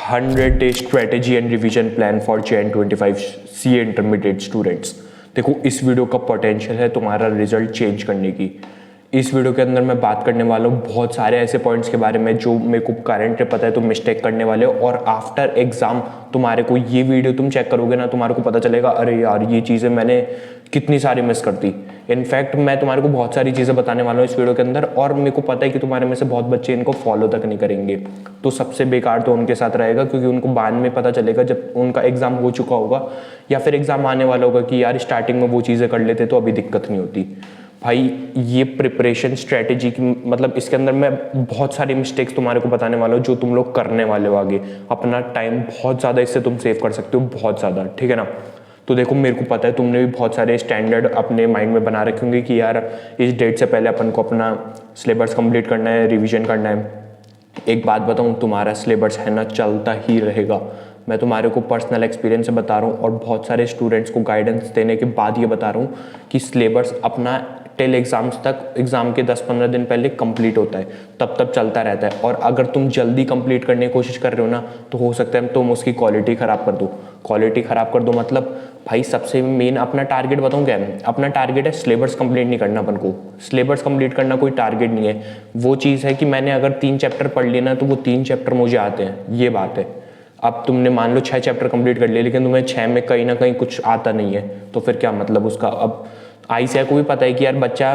100-day strategy and revision plan for Jan 25 CA intermediate students। देखो इस video का potential है तुम्हारा रिजल्ट चेंज करने की। इस वीडियो के अंदर मैं बात करने वाला हूँ बहुत सारे ऐसे पॉइंट्स के बारे में जो मेरे को करंट पता है तुम मिस्टेक करने वाले हो, और आफ्टर एग्जाम तुम्हारे को ये वीडियो तुम चेक करोगे ना, तुम्हारे को पता चलेगा अरे यार ये चीज़ें मैंने कितनी सारी मिस कर दी। इनफैक्ट मैं तुम्हारे को बहुत सारी चीज़ें बताने वाला हूँ इस वीडियो के अंदर, और मेरे को पता है कि तुम्हारे में से बहुत बच्चे इनको फॉलो तक नहीं करेंगे। तो सबसे बेकार तो उनके साथ रहेगा, क्योंकि उनको बाद में पता चलेगा जब उनका एग्जाम हो चुका होगा या फिर एग्जाम आने वाला होगा कि यार स्टार्टिंग में वो चीज़ें कर लेते तो अभी दिक्कत नहीं होती। भाई ये प्रिपरेशन स्ट्रेटेजी की मतलब इसके अंदर मैं बहुत सारी मिस्टेक्स तुम्हारे को बताने वाला हूँ जो तुम लोग करने वाले हो आगे। अपना टाइम बहुत ज़्यादा इससे तुम सेव कर सकते हो, बहुत ज़्यादा, ठीक है ना। तो देखो मेरे को पता है तुमने भी बहुत सारे स्टैंडर्ड अपने माइंड में बना रखे होंगे कि यार इस डेट से पहले अपन को अपना सिलेबस कंप्लीट करना है, रिवीजन करना है। एक बात बताऊं, तुम्हारा सिलेबस है ना चलता ही रहेगा। मैं तुम्हारे को पर्सनल एक्सपीरियंस से बता रहा हूँ और बहुत सारे स्टूडेंट्स को गाइडेंस देने के बाद ये बता रहा हूँ कि सिलेबस अपना टिल एग्जाम्स तक, एग्जाम के 10-15 दिन पहले कंप्लीट होता है, तब चलता रहता है। और अगर तुम जल्दी कंप्लीट करने की कोशिश कर रहे हो ना तो हो सकता है तुम उसकी क्वालिटी ख़राब कर दो। क्वालिटी ख़राब कर दो मतलब भाई सबसे मेन अपना टारगेट बताऊँ क्या है? अपना टारगेट है सिलेबस कंप्लीट नहीं करना। अपन को सिलेबस कंप्लीट करना कोई टारगेट नहीं है। वो चीज़ है कि मैंने अगर 3 चैप्टर पढ़ लिए ना तो वो 3 चैप्टर मुझे आते हैं, ये बात है। अब तुमने मान लो 6 चैप्टर कंप्लीट कर लिए लेकिन तुम्हें 6 में कहीं ना कहीं कुछ आता नहीं है, तो फिर क्या मतलब उसका। अब आईसीआई को भी पता है कि यार बच्चा,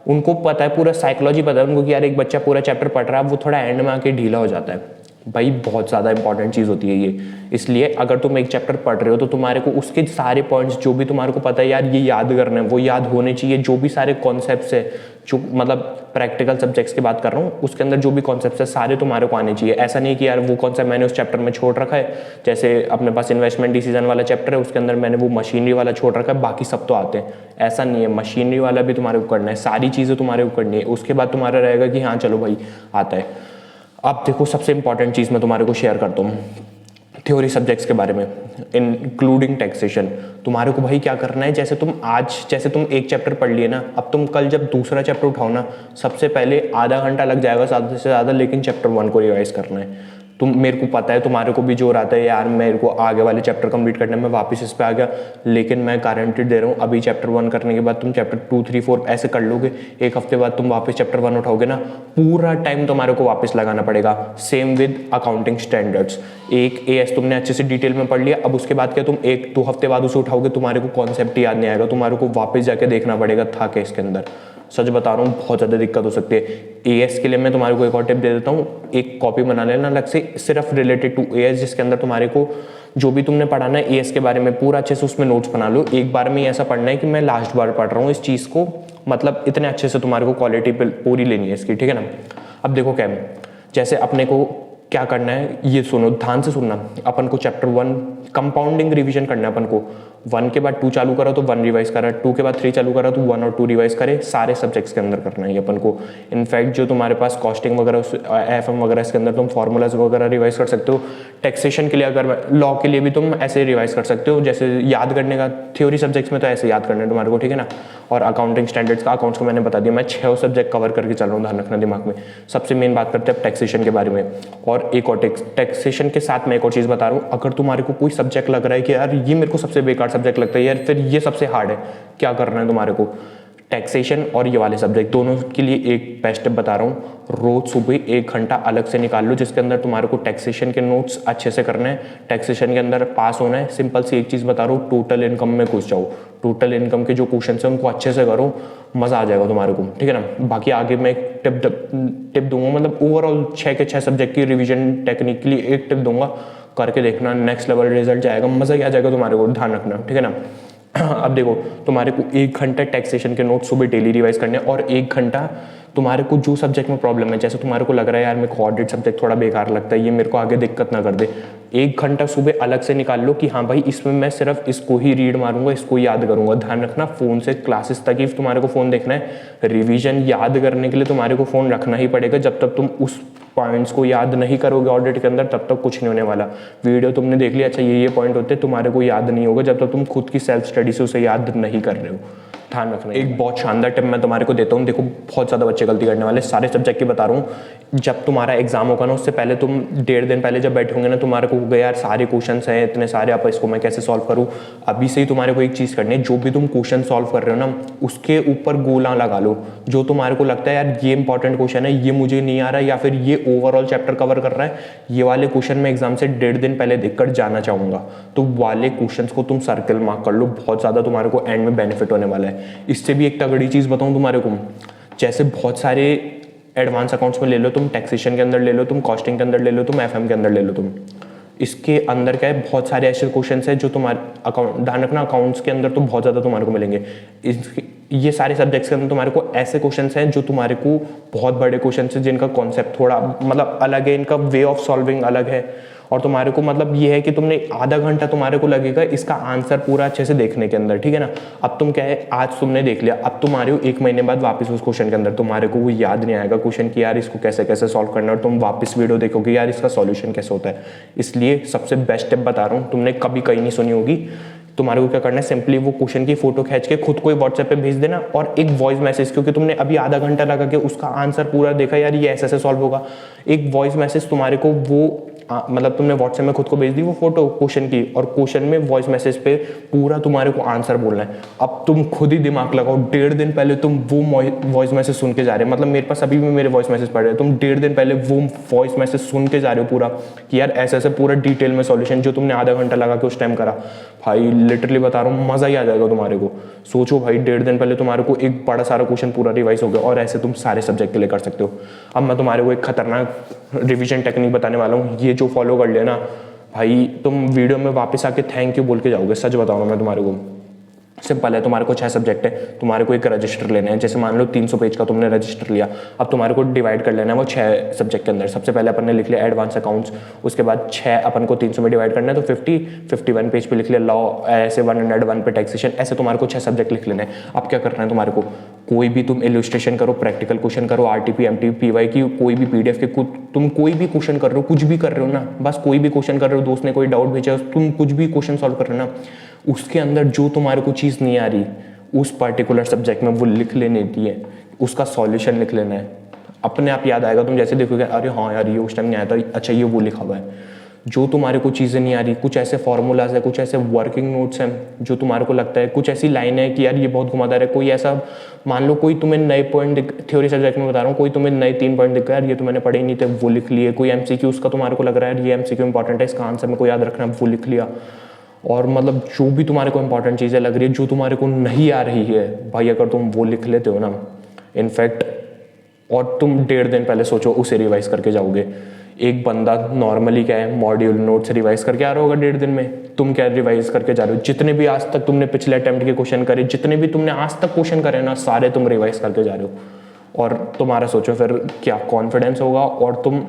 उनको पता है पूरा साइकोलॉजी पता है उनको कि यार एक बच्चा पूरा चैप्टर पढ़ रहा है, वो थोड़ा एंड में आके ढीला हो जाता है। भाई बहुत ज़्यादा इंपॉर्टेंट चीज़ होती है ये। इसलिए अगर तुम एक चैप्टर पढ़ रहे हो तो तुम्हारे को उसके सारे पॉइंट्स जो भी तुम्हारे को पता है यार ये याद करना है, वो याद होने चाहिए। जो भी सारे कॉन्सेप्ट्स है, जो मतलब प्रैक्टिकल सब्जेक्ट्स की बात कर रहा हूँ, उसके अंदर जो भी कॉन्सेप्ट्स है सारे तुम्हारे को आने चाहिए। ऐसा नहीं कि यार वो कॉन्सेप्ट मैंने उस चैप्टर में छोड़ रखा है, जैसे अपने पास इन्वेस्टमेंट डिसीजन वाला चैप्टर है उसके अंदर मैंने वो मशीनरी वाला छोड़ रखा है, बाकी सब तो आते हैं। ऐसा नहीं है, मशीनरी वाला भी तुम्हारे को करना है, सारी चीज़ें तुम्हारे को करनी है। उसके बाद तुम्हारा रहेगा कि हाँ चलो भाई आता है। अब देखो सबसे इंपॉर्टेंट चीज़ मैं तुम्हारे को शेयर करता हूँ थ्योरी सब्जेक्ट्स के बारे में, इंक्लूडिंग टैक्सेशन। तुम्हारे को भाई क्या करना है, जैसे तुम एक चैप्टर पढ़ लिए ना, अब तुम कल जब दूसरा चैप्टर उठाओ ना, सबसे पहले आधा घंटा लग जाएगा ज़्यादा से ज़्यादा, लेकिन चैप्टर 1 को रिवाइज करना है। मेरे को पता है तुम्हारे को भी जोर आता है यार मेरे को आगे वाले चैप्टर कंप्लीट करने में, वापस इस पे आ गया। लेकिन मैं गारंटी दे रहा हूँ अभी चैप्टर 1 करने के बाद तुम चैप्टर 2, 3, 4 ऐसे कर लोगे, एक हफ्ते बाद तुम वापस चैप्टर 1 उठाओगे ना, पूरा टाइम तुम्हारे को वापस लगाना पड़ेगा। Same with accounting standards. एक एएस तुमने अच्छे से डिटेल में पढ़ लिया, अब उसके बाद क्या तुम 1-2 हफ्ते बाद उसे उठाओगे, तुम्हारे को कॉन्सेप्ट याद नहीं आएगा, तुम्हारे को वापस जाके देखना पड़ेगा था क्या इसके अंदर। सच बता रहा हूँ बहुत ज़्यादा दिक्कत हो सकती है। एएस के लिए मैं तुम्हारे को एक और टिप दे देता हूँ, एक कॉपी बना लेना अलग से सिर्फ रिलेटेड टू एएस, जिसके अंदर तुम्हारे को जो भी तुमने पढ़ाना है एएस के बारे में पूरा अच्छे से उसमें नोट्स बना लो। एक बार में ऐसा पढ़ना है कि मैं लास्ट बार पढ़ रहा हूँ इस चीज़ को, मतलब इतने अच्छे से तुम्हारे को क्वालिटी पूरी लेनी है इसकी, ठीक है ना। अब देखो क्या है, जैसे अपने को क्या करना है ये सुनो, ध्यान से सुनना। अपन को चैप्टर 1 कंपाउंडिंग रिवीजन करना है। अपन को 1 के बाद 2 चालू करा तो 1 रिवाइज करा, 2 के बाद 3 चालू करा तो 1 और 2 रिवाइज करे, सारे सब्जेक्ट्स के अंदर करना है ये अपन को। इनफैक्ट जो तुम्हारे पास कॉस्टिंग वगैरह एफएम वगैरह इसके अंदर तुम फार्मूलाज वगैरह रिवाइज कर सकते हो। टैक्सेशन के लिए अगर लॉ के लिए भी तुम ऐसे रिवाइज कर सकते हो, जैसे याद करने का थ्योरी सब्जेक्ट्स में तो ऐसे याद करना है तुम्हारे को, ठीक है ना। और अकाउंटिंग स्टैंडर्ड्स का, अकाउंट्स को मैंने बता दिया, मैं 6 सब्जेक्ट कवर करके चल रहा हूँ, ध्यान रखना दिमाग में। सबसे मेन बात करते हैं टैक्सेशन के बारे में। और एक और टैक्सेशन के साथ मैं एक और चीज़ बता रहा हूँ, अगर तुम्हारे को कोई सब्जेक्ट लग रहा है कि यार ये मेरे को सबसे बेकार सब्जेक्ट लगता है यार, फिर ये सबसे हार्ड है, क्या करना है तुम्हारे को, टैक्सेशन और ये वाले सब्जेक्ट दोनों के लिए एक बेस्ट टिप बता रहा हूँ। रोज सुबह 1 घंटा अलग से निकाल लो, जिसके अंदर तुम्हारे को टैक्सेशन के नोट्स अच्छे से करने हैं, टैक्सेशन के अंदर पास होना है। सिंपल सी एक चीज़ बता रहा हूँ, टोटल इनकम में घुस जाओ, टोटल इनकम के जो क्वेश्चन है उनको अच्छे से करो, मज़ा आ जाएगा तुम्हारे को, ठीक है ना। बाकी आगे मैं एक टिप दूंगा, मतलब ओवरऑल 6 के 6 सब्जेक्ट की रिविजन टेक्निक के लिए एक टिप दूंगा, करके देखना, नेक्स्ट लेवल रिजल्ट जाएगा, मज़ा ही आ जाएगा तुम्हारे को, ध्यान रखना, ठीक है ना। अब देखो तुम्हारे को 1 घंटा टैक्सेशन के नोट सुबह डेली रिवाइज करने, और 1 घंटा तुम्हारे को जो सब्जेक्ट में प्रॉब्लम है, जैसे तुम्हारे को लग रहा है यार मेरे को ऑडिट सब्जेक्ट थोड़ा बेकार लगता है, ये मेरे को आगे दिक्कत ना कर दे, 1 घंटा सुबह अलग से निकाल लो कि हाँ भाई इसमें मैं सिर्फ इसको ही रीड मारूंगा, इसको याद करूंगा। ध्यान रखना फ़ोन से क्लासेस तक ही तुम्हारे को फ़ोन देखना है, रिवीजन याद करने के लिए तुम्हारे को फ़ोन रखना ही पड़ेगा। जब तक तुम उस पॉइंट्स को याद नहीं करोगे ऑडिट के अंदर, तब तक कुछ नहीं होने वाला। वीडियो तुमने देख लिया, अच्छा ये पॉइंट होते हैं, तुम्हारे को याद नहीं होगा जब तक तुम खुद की सेल्फ स्टडी से उसे याद नहीं कर रहे हो। ध्यान रखना। एक बहुत शानदार टिप मैं तुम्हारे को देता हूँ, देखो बहुत ज़्यादा बच्चे गलती करने वाले, सारे सब्जेक्ट की बता रहा हूँ। जब तुम्हारा एग्जाम होगा ना, उससे पहले तुम 1.5 दिन पहले जब बैठे होंगे ना, तुम्हारे को होगा यार सारे क्वेश्चंस हैं इतने सारे, अब इसको मैं कैसे सॉल्व करूँ। अभी से ही तुम्हारे को एक चीज़ करनी है, जो भी तुम क्वेश्चन सॉल्व कर रहे हो ना, उसके ऊपर गोला लगा लो। जो तुम्हारे को लगता है यार ये इंपॉर्टेंट क्वेश्चन है, ये मुझे नहीं आ रहा, या फिर ये ओवरऑल चैप्टर कवर कर रहा है, ये वाले क्वेश्चन मैं एग्जाम से 1.5 दिन पहले देखकर जाना चाहूँगा, तो वाले क्वेश्चन को तुम सर्कल मार्क कर लो। बहुत ज़्यादा तुम्हारे को एंड में बेनिफिट होने वाला है। इससे भी एक तगड़ी चीज़ बताऊँ तुम्हारे को, जैसे बहुत सारे एडवांस अकाउंट्स में ले लो तुम, टैक्सेशन के अंदर ले लो तुम, कॉस्टिंग के अंदर ले लो तुम, एफएम के अंदर ले लो तुम, इसके अंदर क्या है, बहुत सारे ऐसे क्वेश्चंस हैं जो तुम्हारे अकाउंट, ध्यान रखना अकाउंट्स के अंदर तो बहुत ज़्यादा तुम्हारे को मिलेंगे। ये सारे सब्जेक्ट्स के अंदर तुम्हारे को ऐसे क्वेश्चंस हैं जो तुम्हारे को बहुत बड़े क्वेश्चंस हैं, जिनका कॉन्सेप्ट थोड़ा मतलब अलग है, इनका वे ऑफ सॉल्विंग अलग है, और तुम्हारे को मतलब ये है कि तुमने आधा घंटा तुम्हारे को लगेगा इसका आंसर पूरा अच्छे से देखने के अंदर, ठीक है ना। अब तुम क्या है, आज तुमने देख लिया, अब तुम्हारे 1 महीने बाद वापस उस क्वेश्चन के अंदर तुम्हारे को वो याद नहीं आएगा क्वेश्चन कि यार इसको कैसे कैसे सॉल्व करना है, और तुम वापस वीडियो देखोगे यार इसका सॉल्यूशन कैसे होता है। इसलिए सबसे बेस्ट टिप बता रहा हूँ, तुमने कभी कहीं नहीं सुनी होगी। तुम्हारे को क्या करना है, सिंपली वो क्वेश्चन की फोटो खींच के खुद को ही व्हाट्सएप पे भेज देना, और एक वॉइस मैसेज, क्योंकि तुमने अभी आधा घंटा लगा के उसका आंसर पूरा देखा यार ये ऐसे ऐसे सॉल्व होगा, एक वॉइस मैसेज तुम्हारे को वो मतलब तुमने व्हाट्सएप में खुद को भेज दी वो फोटो क्वेश्चन की, और क्वेश्चन में वॉइस मैसेज पे पूरा तुम्हारे को आंसर बोलना है। अब तुम खुद ही दिमाग लगाओ, 1.5 दिन पहले तुम वो वॉइस मैसेज सुन के जा रहे हो, मतलब मेरे पास अभी भी मेरे वॉइस मैसेज पढ़ रहे हो, तुम 1.5 दिन पहले वो वॉइस मैसेज सुन के जा रहे हो पूरा, कि यार ऐसे ऐसे पूरा डिटेल में सॉल्यूशन जो तुमने आधा घंटा लगा के उस टाइम करा। भाई लिटरली बता रहा हूँ, मजा ही आ जाएगा तुम्हारे को। सोचो भाई 1.5 दिन पहले तुम्हारे को एक बड़ा सारा क्वेश्चन पूरा रिवाइज हो गया, और ऐसे तुम सारे सब्जेक्ट के लिए कर सकते हो। अब मैं तुम्हारे को एक खतरनाक रिवीजन टेक्निक बताने वाला हूँ, ये जो फॉलो कर लेना भाई, तुम वीडियो में वापस आके थैंक यू बोल के जाओगे, सच बताऊँ मैं तुम्हारे को। सिंपल है, तुम्हारे को 6 सब्जेक्ट है, तुम्हारे को एक रजिस्टर लेना है। जैसे मान लो 300 पेज का तुमने रजिस्टर लिया, अब तुम्हारे को डिवाइड कर लेना है वो 6 सब्जेक्ट के अंदर। सबसे पहले अपन ने लिख लिया एडवांस अकाउंट्स, उसके बाद 6 अपन को 300 में डिवाइड करना है, तो 51 पेज पे लिख लिया लॉ, ऐसे 101 पे टैक्सेशन, ऐसे तुम्हारे को 6 सब्जेक्ट लिख लेना है। अब क्या करना है तुम्हारे को, कोई भी तुम इलस्ट्रेशन करो, प्रैक्टिकल क्वेश्चन करो, आरटीपी एमटीपी पीवाई की कोई भी पीडीएफ के, तुम कोई भी क्वेश्चन कर रहे हो, कुछ भी कर रहे हो ना, बस कोई भी क्वेश्चन कर रहे हो, दोस्त ने कोई डाउट भेजा, तुम कुछ भी क्वेश्चन सॉल्व कर रहे हो ना, उसके अंदर जो तुम्हारे को चीज़ नहीं आ रही उस पर्टिकुलर सब्जेक्ट में वो लिख लेनी है, उसका सॉल्यूशन लिख लेना है, अपने आप याद आएगा। तुम जैसे देखोगे अरे हाँ यार ये उस टाइम नहीं आया था, अच्छा ये वो लिखा हुआ है। जो तुम्हारे को चीज़ें नहीं आ रही, कुछ ऐसे फॉर्मूलाज है, कुछ ऐसे वर्किंग नोट्स हैं जो तुम्हारे को लगता है, कुछ ऐसी लाइन है कि यार ये बहुत घुमादार है, कोई ऐसा मान लो कोई तुम्हें नए पॉइंट, थ्योरी सब्जेक्ट में बता रहा हूँ, कोई तुम्हें नए 3 पॉइंट दिख गया यार ये तो मैंने पढ़े ही नहीं थे, वो लिख लिए। कोई एमसीक्यू उसका तुम्हारे को लग रहा है यार ये एमसीक्यू इंपॉर्टेंट है, इसका आंसर में को याद रखना, वो लिख लिया। और मतलब जो भी तुम्हारे को इंपॉर्टेंट चीज़ें लग रही है, जो तुम्हारे को नहीं आ रही है भाई, अगर तुम वो लिख लेते हो ना, इनफैक्ट, और तुम 1.5 दिन पहले सोचो उसे रिवाइज करके जाओगे। एक बंदा नॉर्मली क्या है, मॉड्यूल नोट्स रिवाइज करके आ रहा होगा 1.5 दिन में, तुम क्या रिवाइज करके जा रहे हो, जितने भी आज तक तुमने पिछले अटेम्प्ट के क्वेश्चन करे, जितने भी तुमने आज तक क्वेश्चन करे ना, सारे तुम रिवाइज करके जा रहे हो। और तुम्हारा सोचो फिर क्या कॉन्फिडेंस होगा, और तुम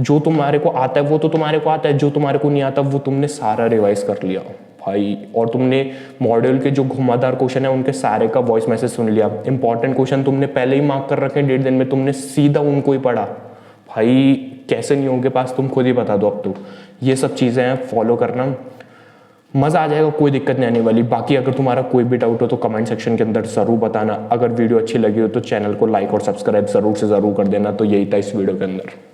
जो तुम्हारे को आता है वो तो तुम्हारे को आता है, जो तुम्हारे को नहीं आता वो तुमने सारा रिवाइज कर लिया भाई, और तुमने मॉड्यूल के जो घुमादार क्वेश्चन है उनके सारे का वॉइस मैसेज सुन लिया। इंपॉर्टेंट क्वेश्चन तुमने पहले ही मार्क कर रखे 1.5 दिन में, तुमने सीधा उनको ही पढ़ा। भाई कैसे नहीं होंगे पास, तुम खुद ही बता दो अब तो। ये सब चीज़ें हैं, फॉलो करना, मज़ा आ जाएगा, कोई दिक्कत नहीं आने वाली। बाकी अगर तुम्हारा कोई भी डाउट हो तो कमेंट सेक्शन के अंदर ज़रूर बताना। अगर वीडियो अच्छी लगी हो तो चैनल को लाइक और सब्सक्राइब ज़रूर से ज़रूर कर देना। तो यही था इस वीडियो के अंदर।